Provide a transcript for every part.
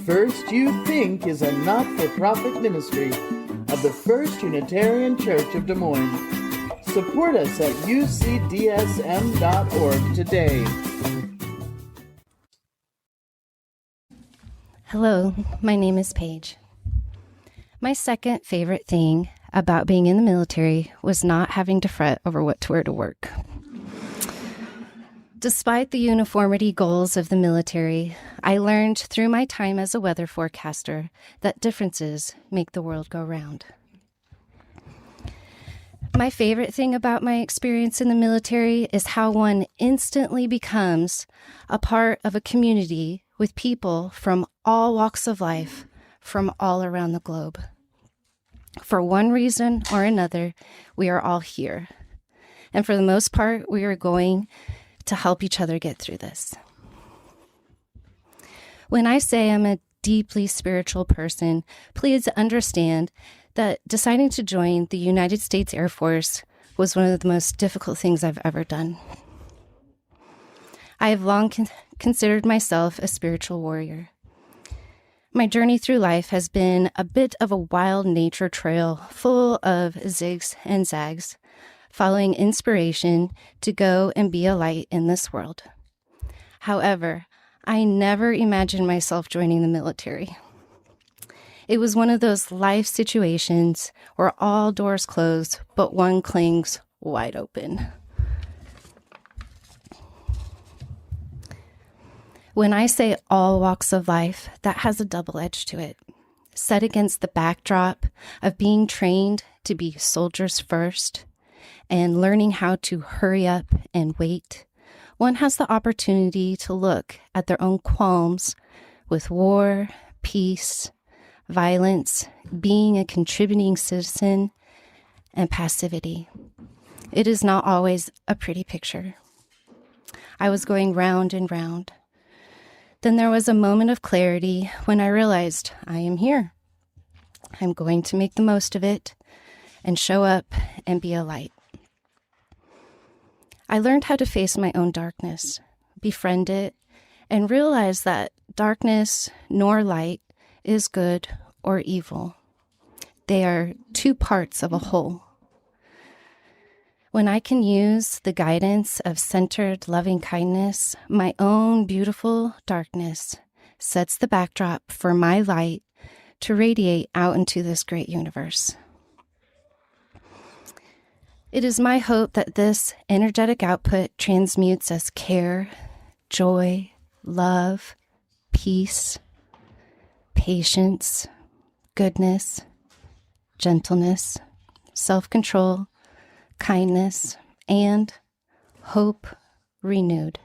First You Think is a not-for-profit ministry of the First Unitarian Church of Des Moines. Support us at ucdsm.org today. Hello, my name is Paige. My second favorite thing about being in the military was not having to fret over what to wear to work. Despite the uniformity goals of the military, I learned through my time as a weather forecaster that differences make the world go round. My favorite thing about my experience in the military is how one instantly becomes a part of a community with people from all walks of life, from all around the globe. For one reason or another, we are all here. And for the most part, we are going to help each other get through this. When I say I'm a deeply spiritual person, please understand that deciding to join the United States Air Force was one of the most difficult things I've ever done. I have long considered myself a spiritual warrior. My journey through life has been a bit of a wild nature trail full of zigs and zags, following inspiration to go and be a light in this world. However, I never imagined myself joining the military. It was one of those life situations where all doors close, but one clings wide open. When I say all walks of life, that has a double edge to it. Set against the backdrop of being trained to be soldiers first and learning how to hurry up and wait, one has the opportunity to look at their own qualms with war, peace, violence, being a contributing citizen, and passivity. It is not always a pretty picture. I was going round and round. Then there was a moment of clarity when I realized I am here. I'm going to make the most of it and show up and be a light. I learned how to face my own darkness, befriend it, and realize that darkness nor light is good or evil. They are two parts of a whole. When I can use the guidance of centered loving kindness, my own beautiful darkness sets the backdrop for my light to radiate out into this great universe. It is my hope that this energetic output transmutes as care, joy, love, peace, patience, goodness, gentleness, self-control, kindness, and hope renewed.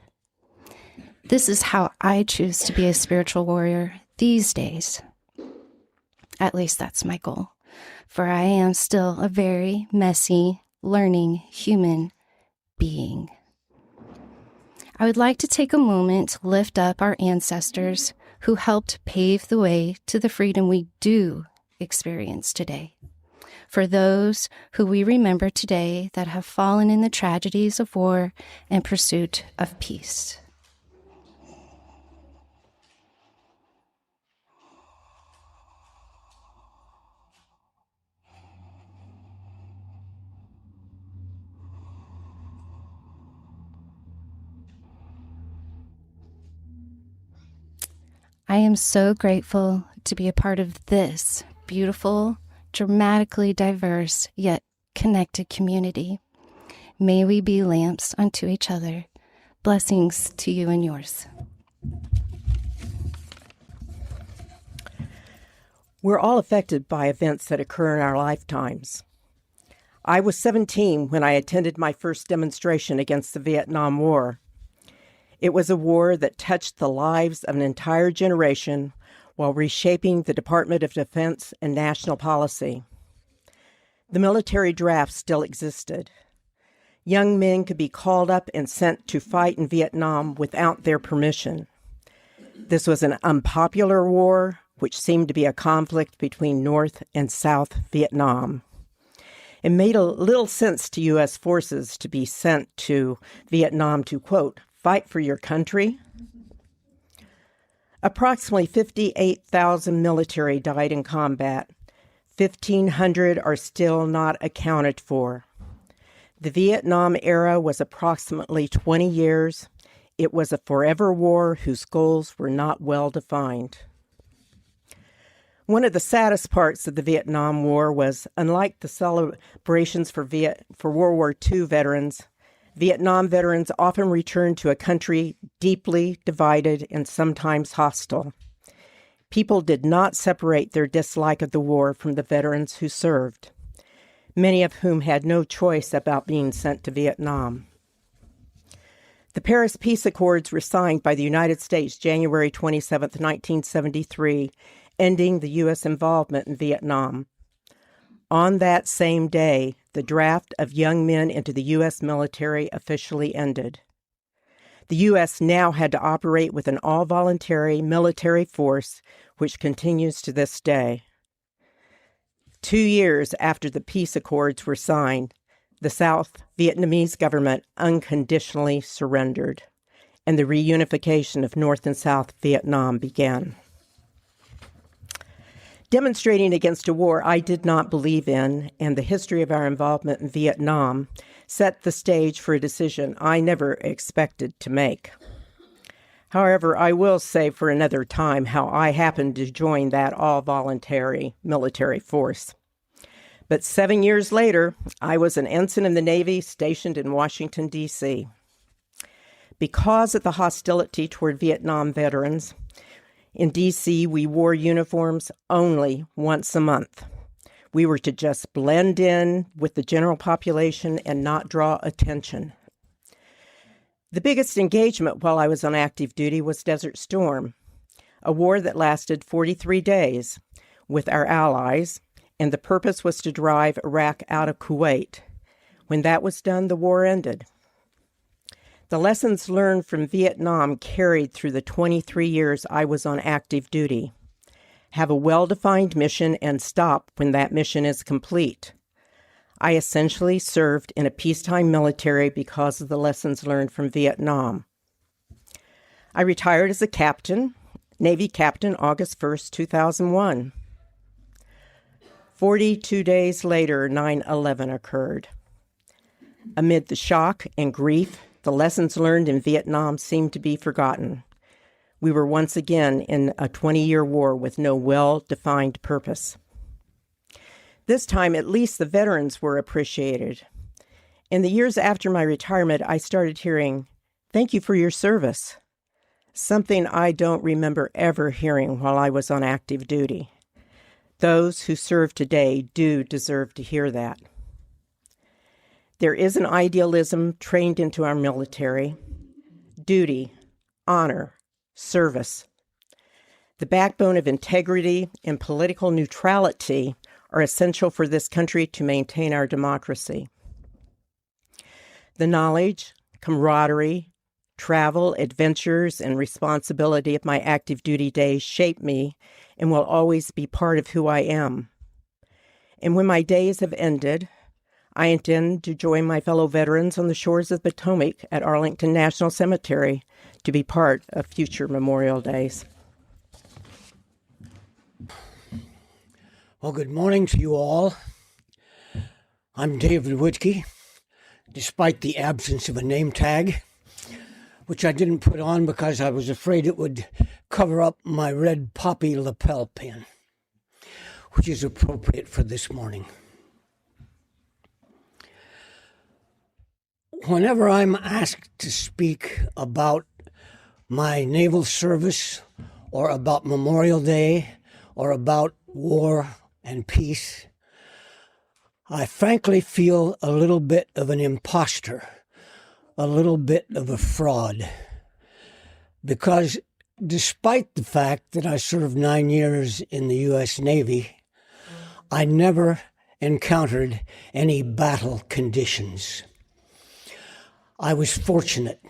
This is how I choose to be a spiritual warrior these days. At least that's my goal, for I am still a very messy, learning human being. I would like to take a moment to lift up our ancestors who helped pave the way to the freedom we do experience today. For those who we remember today that have fallen in the tragedies of war and pursuit of peace. I am so grateful to be a part of this beautiful, dramatically diverse, yet connected community. May we be lamps unto each other. Blessings to you and yours. We're all affected by events that occur in our lifetimes. I was 17 when I attended my first demonstration against the Vietnam War. It was a war that touched the lives of an entire generation while reshaping the Department of Defense and national policy. The military draft still existed. Young men could be called up and sent to fight in Vietnam without their permission. This was an unpopular war, which seemed to be a conflict between North and South Vietnam. It made a little sense to U.S. forces to be sent to Vietnam to, quote, fight for your country. Approximately 58,000 military died in combat. 1,500 are still not accounted for. The Vietnam era was approximately 20 years. It was a forever war whose goals were not well defined. One of the saddest parts of the Vietnam War was, unlike the celebrations for World War II veterans, Vietnam veterans often returned to a country deeply divided and sometimes hostile. People did not separate their dislike of the war from the veterans who served, many of whom had no choice about being sent to Vietnam. The Paris Peace Accords were signed by the United States January 27, 1973, ending the U.S. involvement in Vietnam. On that same day, the draft of young men into the U.S. military officially ended. The U.S. now had to operate with an all-voluntary military force, which continues to this day. 2 years after the peace accords were signed, the South Vietnamese government unconditionally surrendered, and the reunification of North and South Vietnam began. Demonstrating against a war I did not believe in, and the history of our involvement in Vietnam set the stage for a decision I never expected to make. However, I will say for another time how I happened to join that all-voluntary military force. But 7 years later, I was an ensign in the Navy stationed in Washington, D.C. Because of the hostility toward Vietnam veterans, in D.C., we wore uniforms only once a month. We were to just blend in with the general population and not draw attention. The biggest engagement while I was on active duty was Desert Storm, a war that lasted 43 days with our allies, and the purpose was to drive Iraq out of Kuwait. When that was done, the war ended. The lessons learned from Vietnam carried through the 23 years I was on active duty. Have a well-defined mission and stop when that mission is complete. I essentially served in a peacetime military because of the lessons learned from Vietnam. I retired as a captain, Navy captain, August 1st, 2001. 42 days later, 9/11 occurred. Amid the shock and grief, the lessons learned in Vietnam seemed to be forgotten. We were once again in a 20-year war with no well-defined purpose. This time, at least the veterans were appreciated. In the years after my retirement, I started hearing, "Thank you for your service," something I don't remember ever hearing while I was on active duty. Those who serve today do deserve to hear that. There is an idealism trained into our military: duty, honor, service. The backbone of integrity and political neutrality are essential for this country to maintain our democracy. The knowledge, camaraderie, travel, adventures, and responsibility of my active duty days shape me and will always be part of who I am. And when my days have ended, I intend to join my fellow veterans on the shores of the Potomac at Arlington National Cemetery to be part of future Memorial Days. Well, good morning to you all. I'm David Witke, despite the absence of a name tag, which I didn't put on because I was afraid it would cover up my red poppy lapel pin, which is appropriate for this morning. Whenever I'm asked to speak about my naval service or about Memorial Day or about war and peace, I frankly feel a little bit of an imposter, a little bit of a fraud, because despite the fact that I served 9 years in the U.S. Navy, I never encountered any battle conditions. I was fortunate.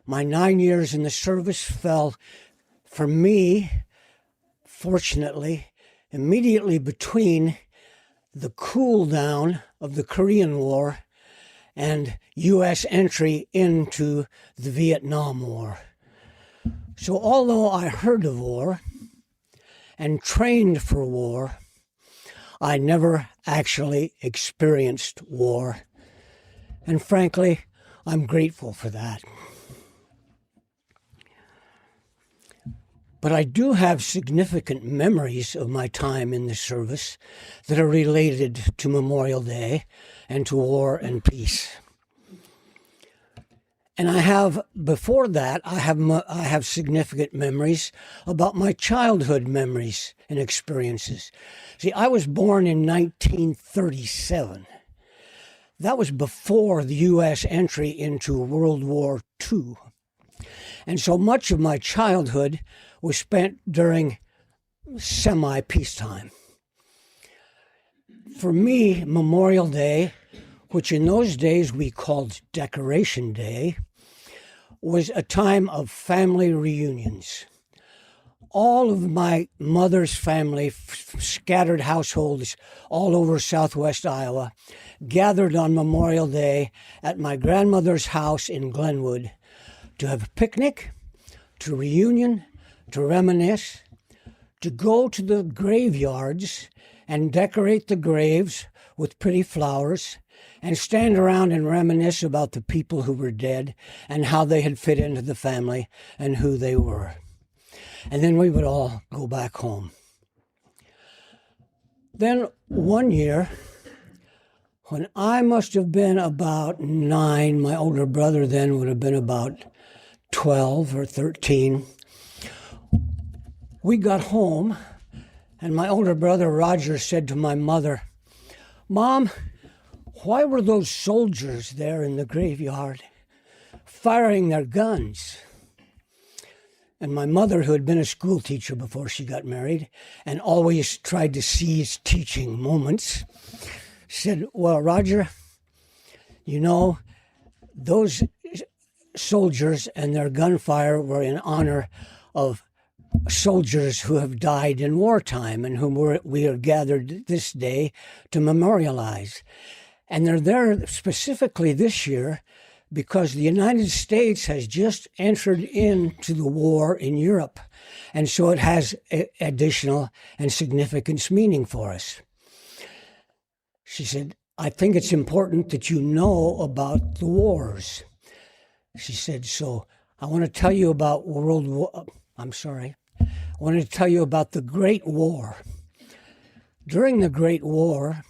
My 9 years in the service fell, for me, fortunately, immediately between the cool down of the Korean War and U.S. entry into the Vietnam War. So although I heard of war and trained for war, I never actually experienced war. And frankly, I'm grateful for that. But I do have significant memories of my time in the service that are related to Memorial Day and to war and peace. And before that, I have significant memories about my childhood memories and experiences. See, I was born in 1937. That was before the U.S. entry into World War II. And so much of my childhood was spent during semi-peacetime. For me, Memorial Day, which in those days we called Decoration Day, was a time of family reunions. All of my mother's family, scattered households all over southwest Iowa, gathered on Memorial Day at my grandmother's house in Glenwood to have a picnic, to reunion, to reminisce, to go to the graveyards and decorate the graves with pretty flowers, and stand around and reminisce about the people who were dead and how they had fit into the family and who they were. And then we would all go back home. Then one year, when I must have been about 9, my older brother then would have been about 12 or 13, we got home, and my older brother Roger said to my mother, "Mom, why were those soldiers there in the graveyard firing their guns?" And my mother, who had been a school teacher before she got married and always tried to seize teaching moments, said, "Well, Roger, you know, those soldiers and their gunfire were in honor of soldiers who have died in wartime and whom we are gathered this day to memorialize. And they're there specifically this year because the United States has just entered into the war in Europe. And so it has additional and significant meaning for us." She said, "I think it's important that you know about the wars." She said, "So I want to tell you about I want to tell you about the Great War. During the Great War,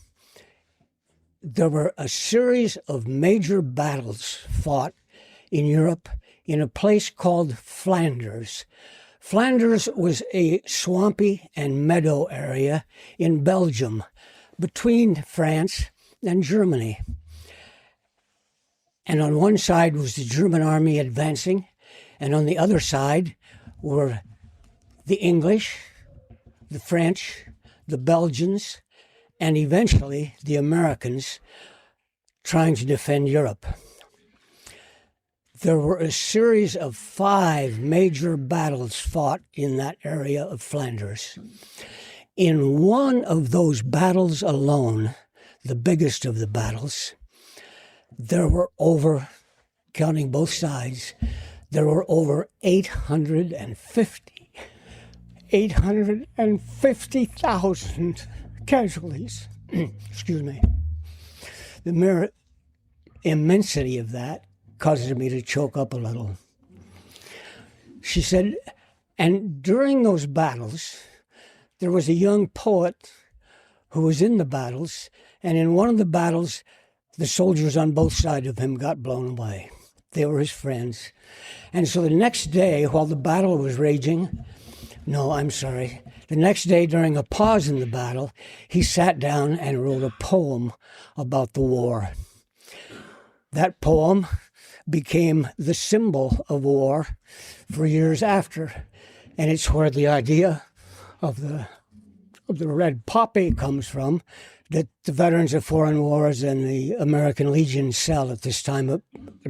there were a series of major battles fought in Europe in a place called Flanders. Flanders was a swampy and meadow area in Belgium between France and Germany. And on one side was the German army advancing, and on the other side were the English, the French, the Belgians, and eventually the Americans trying to defend Europe. There were a series of 5 major battles fought in that area of Flanders. In one of those battles alone, the biggest of the battles, there were over, counting both sides, there were over 850,000 casualties. Excuse me. The mere immensity of that causes me to choke up a little. She said, and during those battles, there was a young poet who was in the battles, and in one of the battles, the soldiers on both sides of him got blown away. They were his friends. And so the next day, while the battle was raging, the next day during a pause in the battle, he sat down and wrote a poem about the war. That poem became the symbol of war for years after. And it's where the idea of the red poppy comes from, that the veterans of foreign wars and the American Legion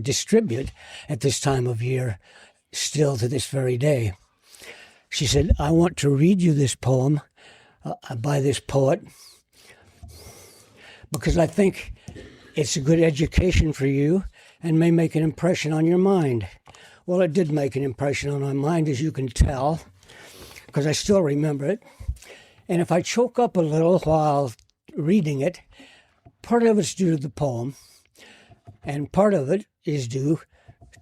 distribute at this time of year, still to this very day. She said, "I want to read you this poem by this poet because I think it's a good education for you and may make an impression on your mind. Well, it did make an impression on my mind, as you can tell, because I still remember it. And if I choke up a little while reading it, part of it's due to the poem, and part of it is due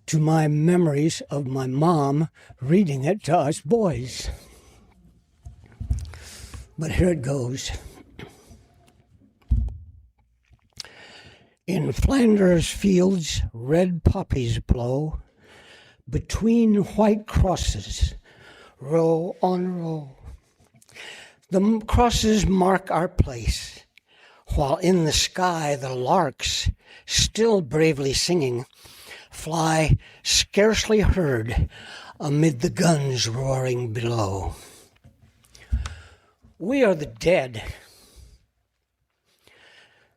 to my memories of my mom reading it to us boys. But here it goes. In Flanders fields, red poppies blow, between white crosses, row on row. The crosses mark our place, while in the sky the larks, still bravely singing, fly scarcely heard amid the guns roaring below. We are the dead.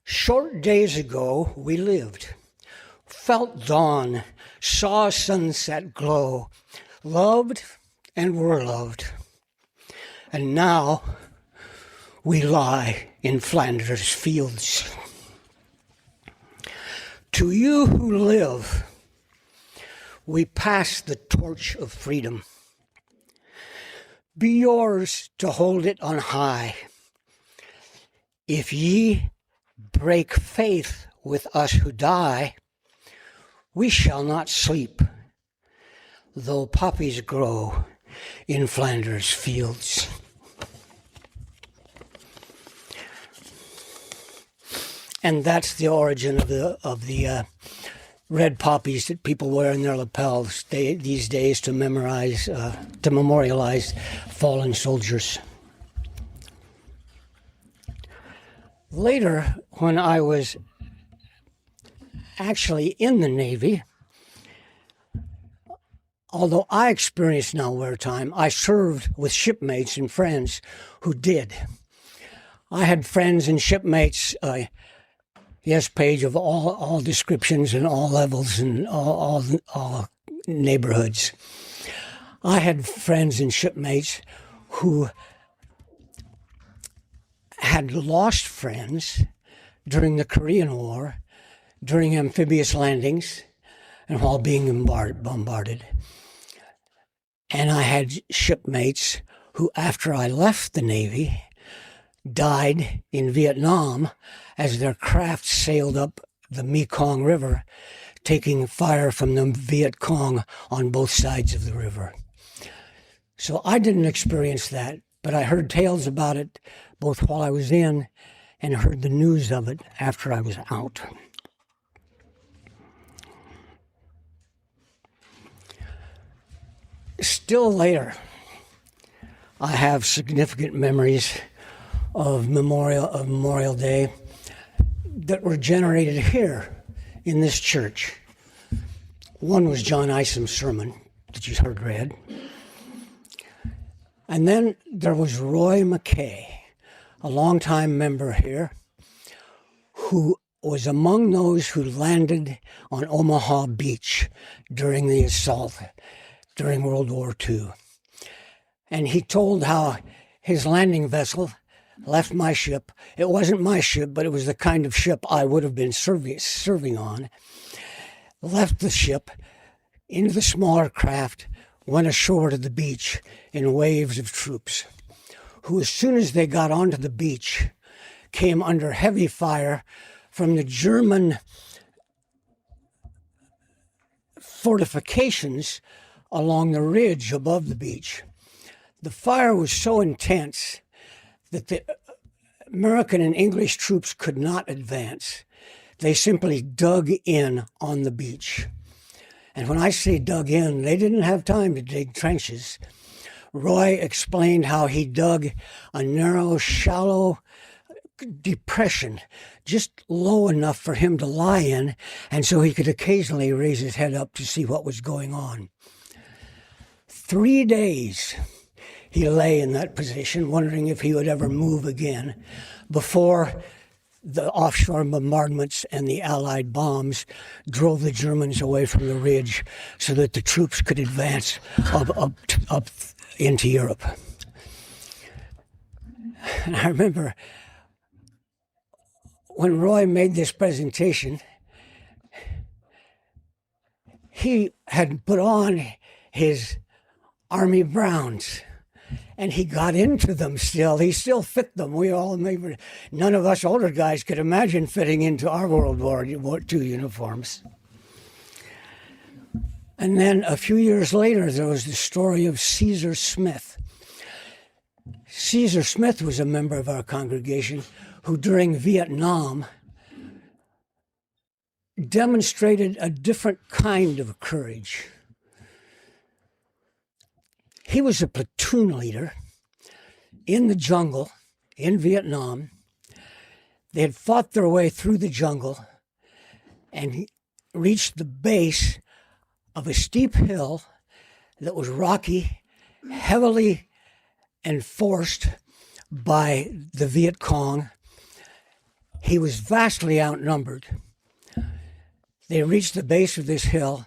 Short days ago we lived, felt dawn, saw sunset glow, loved and were loved. And now we lie in Flanders fields. To you who live, we pass the torch of freedom. Be yours to hold it on high. If ye break faith with us who die, we shall not sleep, though poppies grow in Flanders fields. And that's the origin of the red poppies that people wear in their lapels these days to memorialize fallen soldiers. Later, when I was actually in the Navy, although I experienced nowhere time, I served with shipmates and friends who did. I had friends and shipmates, yes, Paige, of all descriptions and all levels and all neighborhoods. I had friends and shipmates who had lost friends during the Korean War, during amphibious landings, and while being bombarded. And I had shipmates who, after I left the Navy, died in Vietnam as their craft sailed up the Mekong River, taking fire from the Viet Cong on both sides of the river. So I didn't experience that, but I heard tales about it both while I was in and heard the news of it after I was out. Still later, I have significant memories of Memorial Day that were generated here in this church. One was John Isom's sermon that you heard read. And then there was Roy McKay, a longtime member here, who was among those who landed on Omaha Beach during the assault, during World War II. And he told how his landing vessel left my ship. It wasn't my ship, but it was the kind of ship I would have been serving on. Left the ship into the smaller craft, went ashore to the beach in waves of troops, who, as soon as they got onto the beach, came under heavy fire from the German fortifications along the ridge above the beach. The fire was so intense that the American and English troops could not advance. They simply dug in on the beach. And when I say dug in, they didn't have time to dig trenches. Roy explained how he dug a narrow, shallow depression, just low enough for him to lie in, and so he could occasionally raise his head up to see what was going on. 3 days he lay in that position, wondering if he would ever move again, before the offshore bombardments and the Allied bombs drove the Germans away from the ridge so that the troops could advance up into Europe. And I remember when Roy made this presentation, he had put on his Army Browns, and he got into them still. He still fit them. None of us older guys could imagine fitting into our World War II uniforms. And then a few years later, there was the story of Caesar Smith. Caesar Smith was a member of our congregation who, during Vietnam, demonstrated a different kind of courage. He was a platoon leader in the jungle in Vietnam. They had fought their way through the jungle and reached the base of a steep hill that was rocky, heavily enforced by the Viet Cong. He was vastly outnumbered. They reached the base of this hill,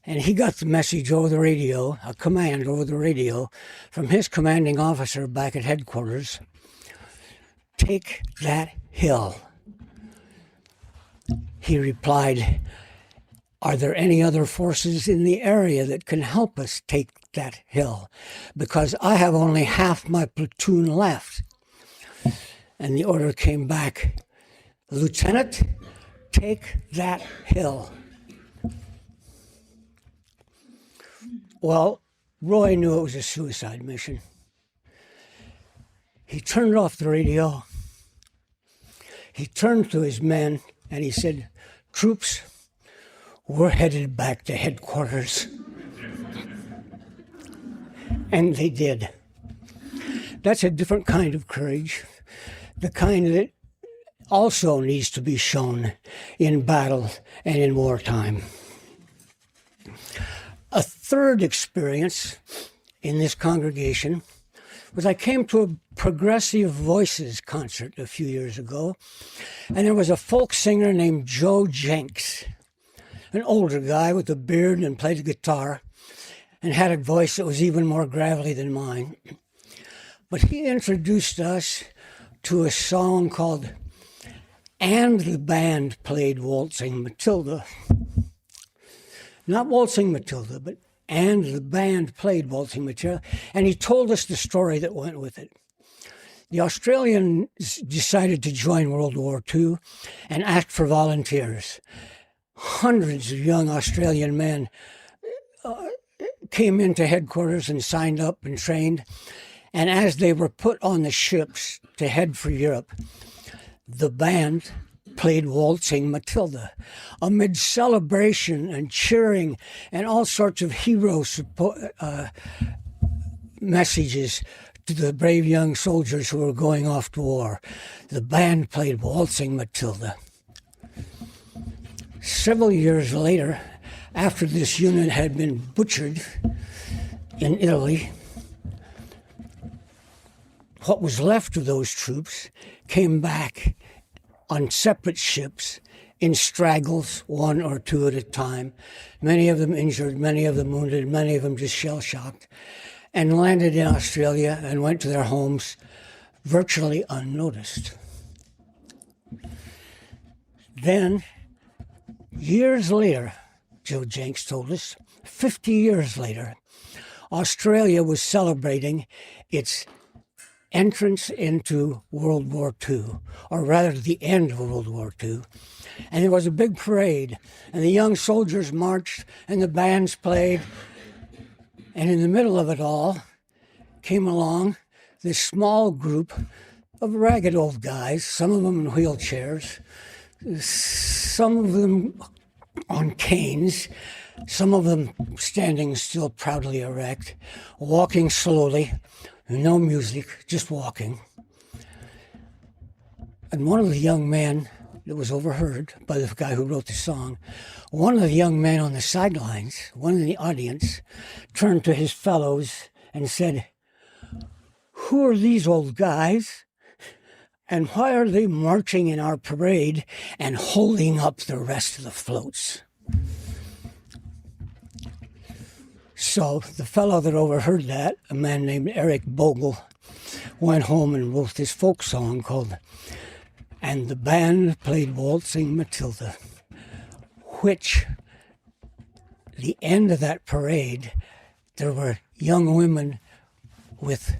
and he got the message over the radio, a command over the radio, from his commanding officer back at headquarters: "Take that hill." He replied, "Are there any other forces in the area that can help us take that hill? Because I have only half my platoon left." And the order came back, "Lieutenant, take that hill." Well, Roy knew it was a suicide mission. He turned off the radio. He turned to his men and he said, "Troops, we're headed back to headquarters." And they did. That's a different kind of courage, the kind that also needs to be shown in battle and in wartime. A third experience in this congregation was I came to a Progressive Voices concert a few years ago, and there was a folk singer named Joe Jenks, an older guy with a beard and played the guitar and had a voice that was even more gravelly than mine. But he introduced us to a song called "And the Band Played Waltzing Matilda." Not Waltzing Matilda, but "And the Band Played Waltzing Matilda." And he told us the story that went with it. The Australians decided to join World War II and asked for volunteers. Hundreds of young Australian men came into headquarters and signed up and trained. And as they were put on the ships to head for Europe, the band played Waltzing Matilda amid celebration and cheering and all sorts of hero messages to the brave young soldiers who were going off to war. The band played Waltzing Matilda. Several years later, after this unit had been butchered in Italy, what was left of those troops came back on separate ships in straggles, one or two at a time, many of them injured, many of them wounded, many of them just shell-shocked, and landed in Australia and went to their homes virtually unnoticed. Then, years later, Joe Jenks told us, 50 years later, Australia was celebrating its entrance into World War II, or rather the end of World War II. And there was a big parade, and the young soldiers marched, and the bands played. And in the middle of it all came along this small group of ragged old guys, some of them in wheelchairs, some of them on canes, some of them standing still proudly erect, walking slowly, no music, just walking. And one of the young men that was overheard by the guy who wrote the song, one of the young men on the sidelines, one in the audience, turned to his fellows and said, "Who are these old guys? And why are they marching in our parade and holding up the rest of the floats?" So the fellow that overheard that, a man named Eric Bogle, went home and wrote this folk song called "And the Band Played Waltzing Matilda," which the end of that parade, there were young women with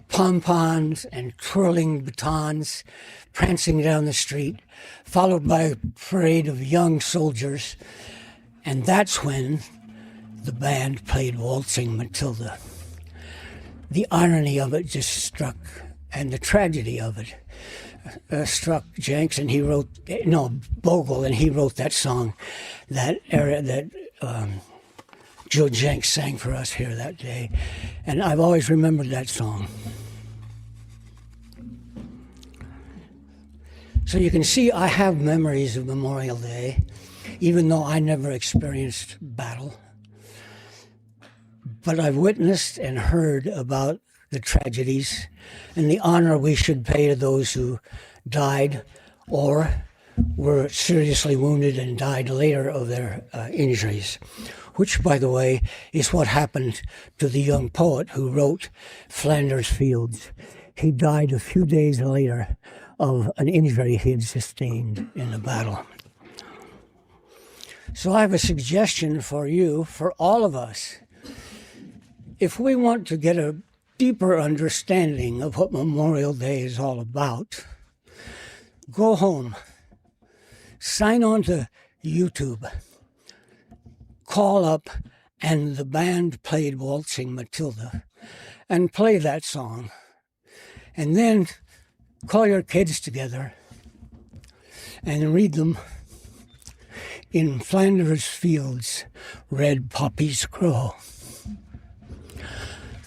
pom-poms and twirling batons prancing down the street, followed by a parade of young soldiers. And that's when the band played Waltzing Matilda. The irony of it just struck, and the tragedy of it struck Jenks, and he wrote, Bogle, and he wrote that song, that Joe Jenks sang for us here that day. And I've always remembered that song. So you can see I have memories of Memorial Day, even though I never experienced battle. But I've witnessed and heard about the tragedies and the honor we should pay to those who died or were seriously wounded and died later of their injuries, which, by the way, is what happened to the young poet who wrote Flanders Fields. He died a few days later of an injury he had sustained in the battle. So I have a suggestion for you, for all of us. If we want to get a deeper understanding of what Memorial Day is all about, go home, sign on to YouTube, call up, and the band played Waltzing Matilda, and play that song. And then call your kids together and read them. In Flanders Fields, red poppies grow.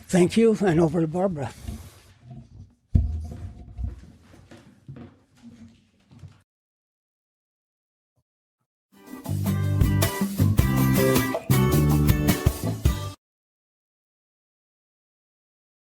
Thank you, and over to Barbara.